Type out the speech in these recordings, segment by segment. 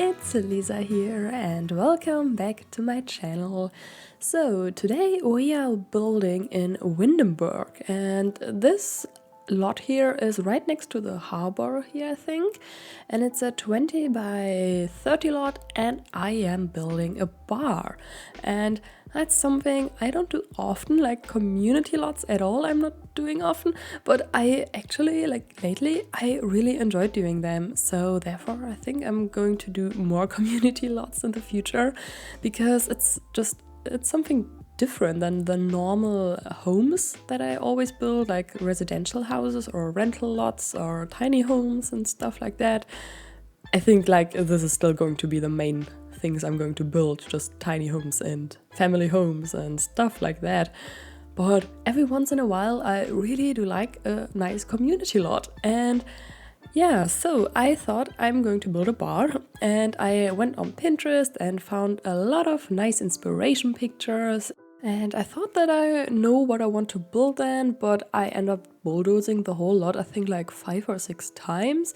it's Lisa here and welcome back to my channel. So today we are building in Windenburg and this lot here is right next to the harbor here I think, and it's a 20 by 30 lot and I am building a bar, and that's something I don't do often, like community lots at all. I'm not doing often, but I actually, like lately, I really enjoyed doing them. So therefore I think I'm going to do more community lots in the future, because it's something different than the normal homes that I always build, like residential houses or rental lots or tiny homes and stuff like that. I think like this is still going to be the main things I'm going to build, just tiny homes and family homes and stuff like that. But every once in a while I really do like a nice community lot, and yeah, so I thought I'm going to build a bar, and I went on Pinterest and found a lot of nice inspiration pictures, and I thought that I know what I want to build then, but I end up bulldozing the whole lot, I think like 5 or 6 times,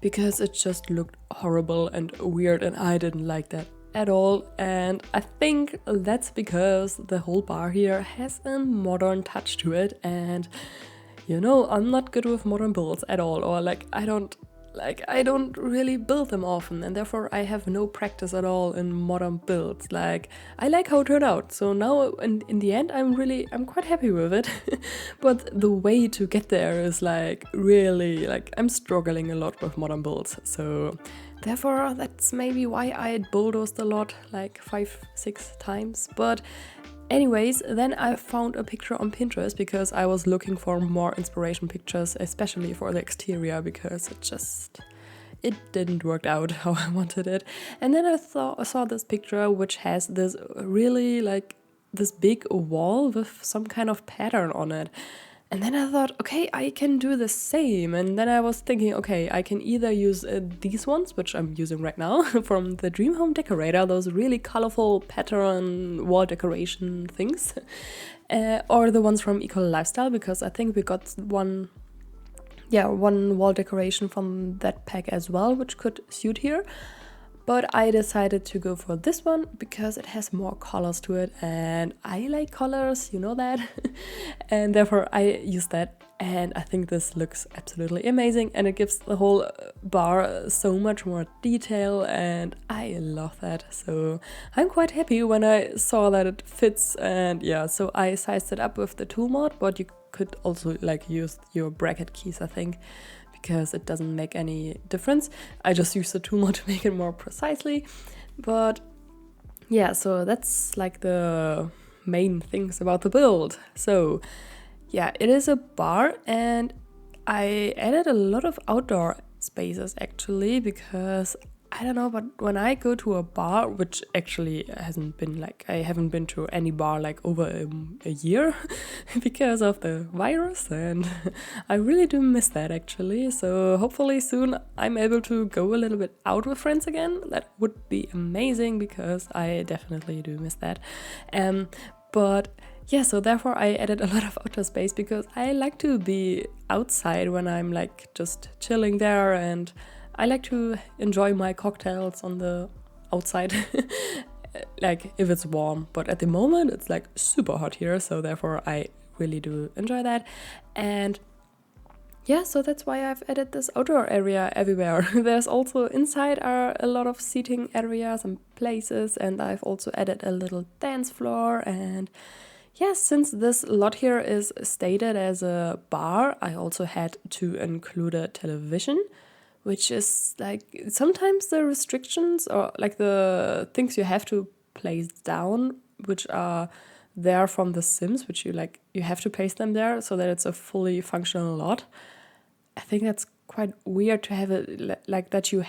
because it just looked horrible and weird and I didn't like that at all. And I think that's because the whole bar here has a modern touch to it, and you know, I'm not good with modern builds at all, or I don't really build them often, and therefore I have no practice at all in modern builds. Like, I like how it turned out, so now in the end I'm quite happy with it. But the way to get there is really I'm struggling a lot with modern builds, so therefore that's maybe why I bulldozed a lot, like 5-6 times. But anyways, then I found a picture on Pinterest because I was looking for more inspiration pictures, especially for the exterior, because it didn't work out how I wanted it. And then I saw this picture which has this really this big wall with some kind of pattern on it. And then I thought, okay, I can do the same. And then I was thinking, okay, I can either use these ones, which I'm using right now, from the Dream Home Decorator, those really colorful pattern wall decoration things, or the ones from Eco Lifestyle, because I think we got one wall decoration from that pack as well, which could suit here. But I decided to go for this one because it has more colors to it, and I like colors, you know that. And therefore I used that, and I think this looks absolutely amazing, and it gives the whole bar so much more detail, and I love that. So I'm quite happy when I saw that it fits, and yeah, so I sized it up with the tool mod, but you could also use your bracket keys, I think, because it doesn't make any difference. I just use the tool mod to make it more precisely. But yeah, so that's the main things about the build. So yeah, it is a bar, and I added a lot of outdoor spaces actually, because I don't know, but when I go to a bar, which actually hasn't been I haven't been to any bar over a year because of the virus, and I really do miss that actually. So hopefully soon I'm able to go a little bit out with friends again. That would be amazing, because I definitely do miss that. But yeah, so therefore I added a lot of outdoor space, because I like to be outside when I'm just chilling there, and I like to enjoy my cocktails on the outside, if it's warm. But at the moment it's super hot here, so therefore I really do enjoy that. And yeah, so that's why I've added this outdoor area everywhere. There's also inside are a lot of seating areas and places, and I've also added a little dance floor. And yes, since this lot here is stated as a bar, I also had to include a television, which is sometimes the restrictions, or the things you have to place down, which are there from The Sims, which you have to place them there so that it's a fully functional lot. I think that's quite weird to have it that you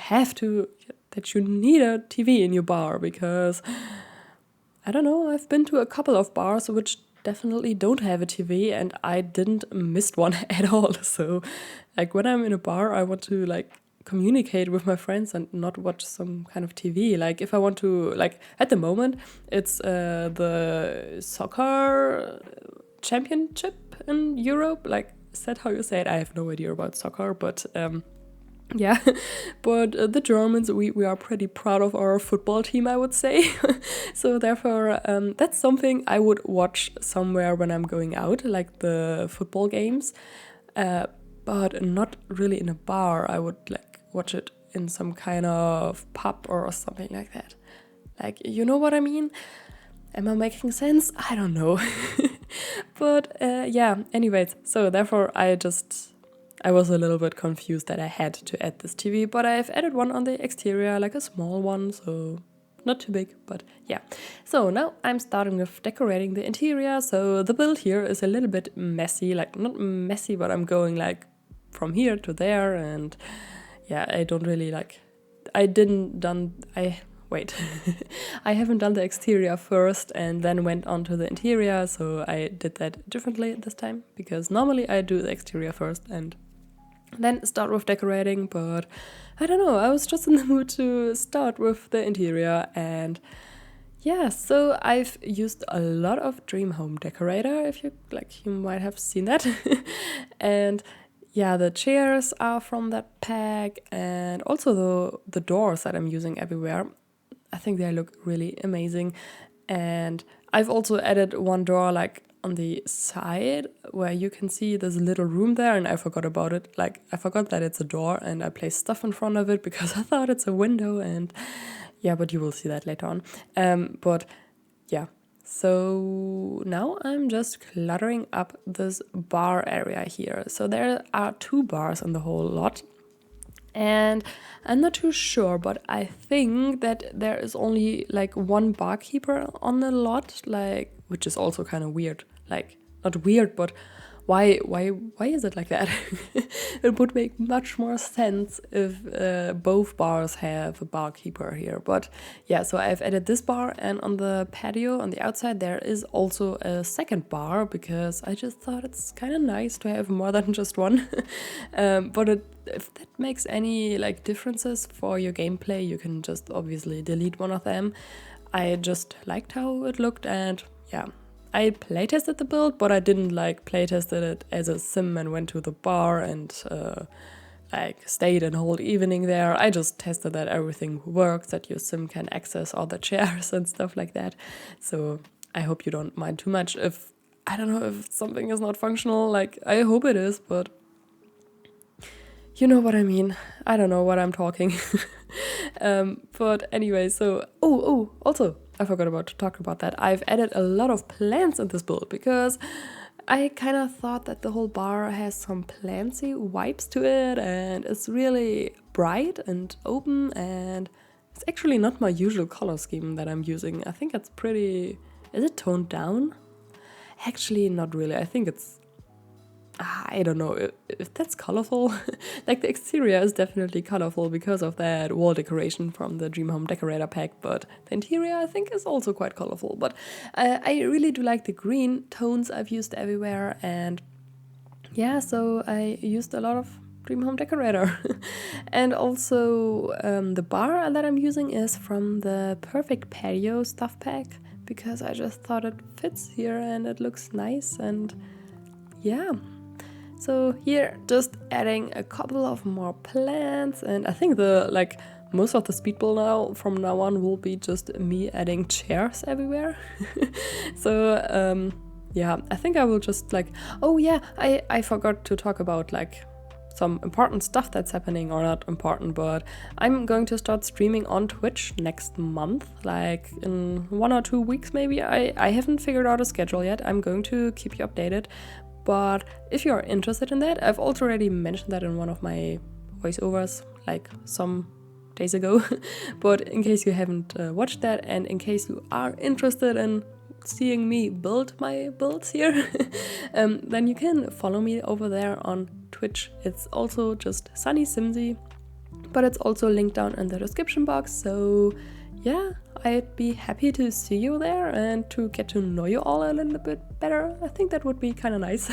need a TV in your bar, because I don't know, I've been to a couple of bars which definitely don't have a TV, and I didn't miss one at all. So when I'm in a bar, I want to communicate with my friends and not watch some kind of TV. If I want to, at the moment it's the soccer championship in Europe. Is that how you say it? I have no idea about soccer, but Yeah, but the Germans, we are pretty proud of our football team, I would say. So therefore, that's something I would watch somewhere when I'm going out, like the football games, but not really in a bar. I would like watch it in some kind of pub or something like that. Like, you know what I mean? Am I making sense? I don't know. But yeah, anyways, so therefore I was a little bit confused that I had to add this TV, but I've added one on the exterior, like a small one, so not too big, but yeah. So now I'm starting with decorating the interior, so the build here is a little bit messy, like not messy, but I'm going like from here to there, and yeah, I don't really like, wait, I haven't done the exterior first and then went on to the interior, so I did that differently this time, because normally I do the exterior first and then start with decorating, but I don't know, I was just in the mood to start with the interior. And yeah, so I've used a lot of Dream Home Decorator, if you like, you might have seen that. And yeah, the chairs are from that pack, and also the doors that I'm using everywhere. I think they look really amazing. And I've also added one door like on the side where you can see there's a little room there, and I forgot about it. Like, I forgot that it's a door, and I placed stuff in front of it because I thought it's a window, and yeah, but you will see that later on. But yeah, so now I'm just cluttering up this bar area here. So there are 2 bars in the whole lot. And I'm not too sure, but I think that there is only like 1 barkeeper on the lot, like, which is also kind of weird. Like, not weird, but why is it like that? It would make much more sense if both bars have a barkeeper here. But yeah, so I've added this bar, and on the patio on the outside there is also a second bar, because I just thought it's kind of nice to have more than just one. But if that makes any like differences for your gameplay, you can just obviously delete one of them. I just liked how it looked, and yeah, I playtested the build, but I didn't like playtested it as a sim and went to the bar and like stayed a whole evening there. I just tested that everything works, that your sim can access all the chairs and stuff like that. So I hope you don't mind too much if, I don't know, if something is not functional. Like, I hope it is, but you know what I mean. I don't know what I'm talking. But anyway, so also I forgot about to talk about that. I've added a lot of plants in this build because I kind of thought that the whole bar has some plantsy vibes to it, and it's really bright and open, and it's actually not my usual color scheme that I'm using. I think it's pretty... Is it toned down? Actually, not really. I think it's... I don't know if that's colorful. Like, the exterior is definitely colorful because of that wall decoration from the Dream Home Decorator pack, but the interior I think is also quite colorful. But I really do like the green tones I've used everywhere, and yeah, so I used a lot of Dream Home Decorator. And also the bar that I'm using is from the Perfect Patio stuff pack, because I just thought it fits here and it looks nice, and yeah. So here, just adding a couple of more plants, and I think most of the Speedbuild now, from now on, will be just me adding chairs everywhere. So yeah, I think I will just oh yeah, I forgot to talk about some important stuff that's happening, or not important, but I'm going to start streaming on Twitch next month, like in 1 or 2 weeks maybe. I haven't figured out a schedule yet. I'm going to keep you updated. But if you're interested in that, I've already mentioned that in one of my voiceovers, like some days ago. But in case you haven't watched that, and in case you are interested in seeing me build my builds here, then you can follow me over there on Twitch. It's also just Sunnysimsie, but it's also linked down in the description box. So yeah, I'd be happy to see you there and to get to know you all a little bit better. I think that would be kind of nice.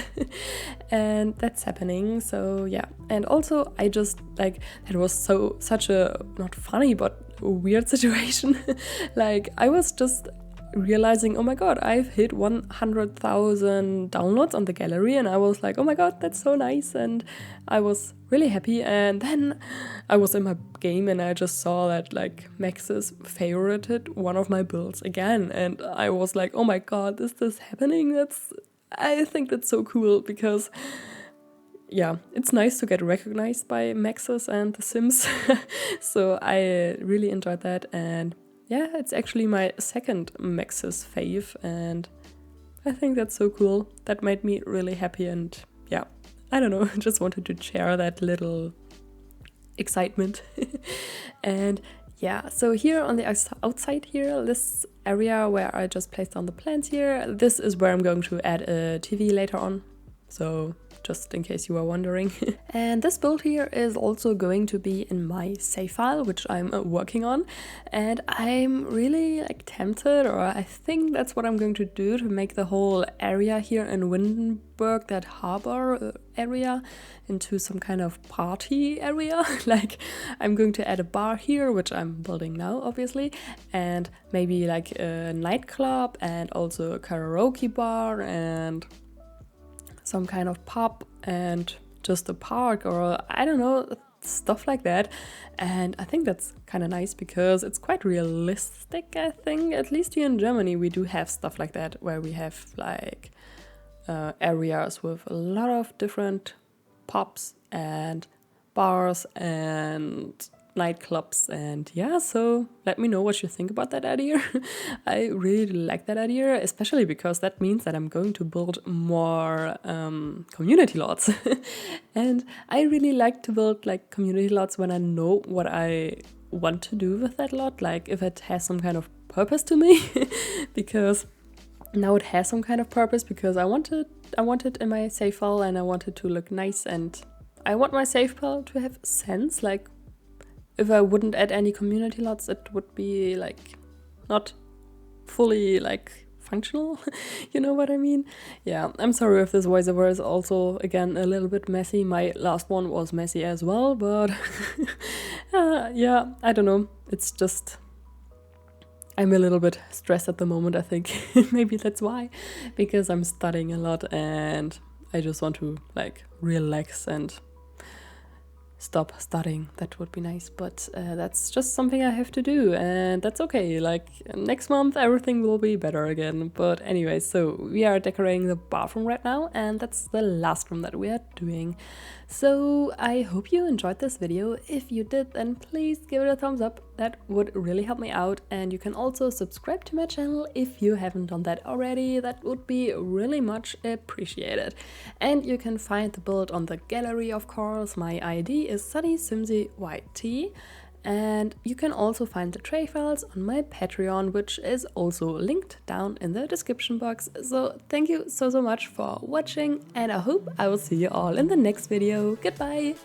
And that's happening. So yeah, and also I just it was such a not funny but weird situation. I was just realizing, oh my god, I've hit 100,000 downloads on the gallery, and I was like, oh my god, that's so nice, and I was really happy. And then I was in my game and I just saw that like Maxis favorited one of my builds again, and I was like, oh my god, is this happening? I think that's so cool, because yeah, it's nice to get recognized by Maxis and The Sims. So I really enjoyed that, and yeah, it's actually my second Maxis fave, and I think that's so cool. That made me really happy, and yeah, I don't know, just wanted to share that little excitement. And yeah, so here on the outside here, this area where I just placed on the plants here, this is where I'm going to add a TV later on. So just in case you are wondering. And this build here is also going to be in my save file, which I'm working on. And I'm really like tempted, or I think that's what I'm going to do, to make the whole area here in Windenburg, that harbor area, into some kind of party area. Like I'm going to add a bar here, which I'm building now, obviously, and maybe like a nightclub and also a karaoke bar and some kind of pub and just a park, or I don't know, stuff like that. And I think that's kind of nice because it's quite realistic. I think at least here in Germany we do have stuff like that, where we have like areas with a lot of different pubs and bars and nightclubs. And yeah, so let me know what you think about that idea. I really like that idea, especially because that means that I'm going to build more community lots. And I really like to build like community lots when I know what I want to do with that lot, like if it has some kind of purpose to me. Because now it has some kind of purpose, because I want it in my save file, and I want it to look nice, and I want my save file to have sense. Like if I wouldn't add any community lots, it would be like not fully like functional. You know what I mean? Yeah, I'm sorry if this voiceover is also again a little bit messy. My last one was messy as well, but yeah, I don't know. It's just I'm a little bit stressed at the moment, I think. Maybe that's why, because I'm studying a lot and I just want to like relax and stop studying. That would be nice, but that's just something I have to do, and that's okay. Like next month everything will be better again. But anyway, so we are decorating the bathroom right now, and that's the last room that we are doing. So I hope you enjoyed this video. If you did, then please give it a thumbs up. That would really help me out, and you can also subscribe to my channel if you haven't done that already. That would be really much appreciated. And you can find the build on the gallery, of course. My ID is sunnysimsieyt, and you can also find the tray files on my Patreon, which is also linked down in the description box. So thank you so much for watching, and I hope I will see you all in the next video. Goodbye!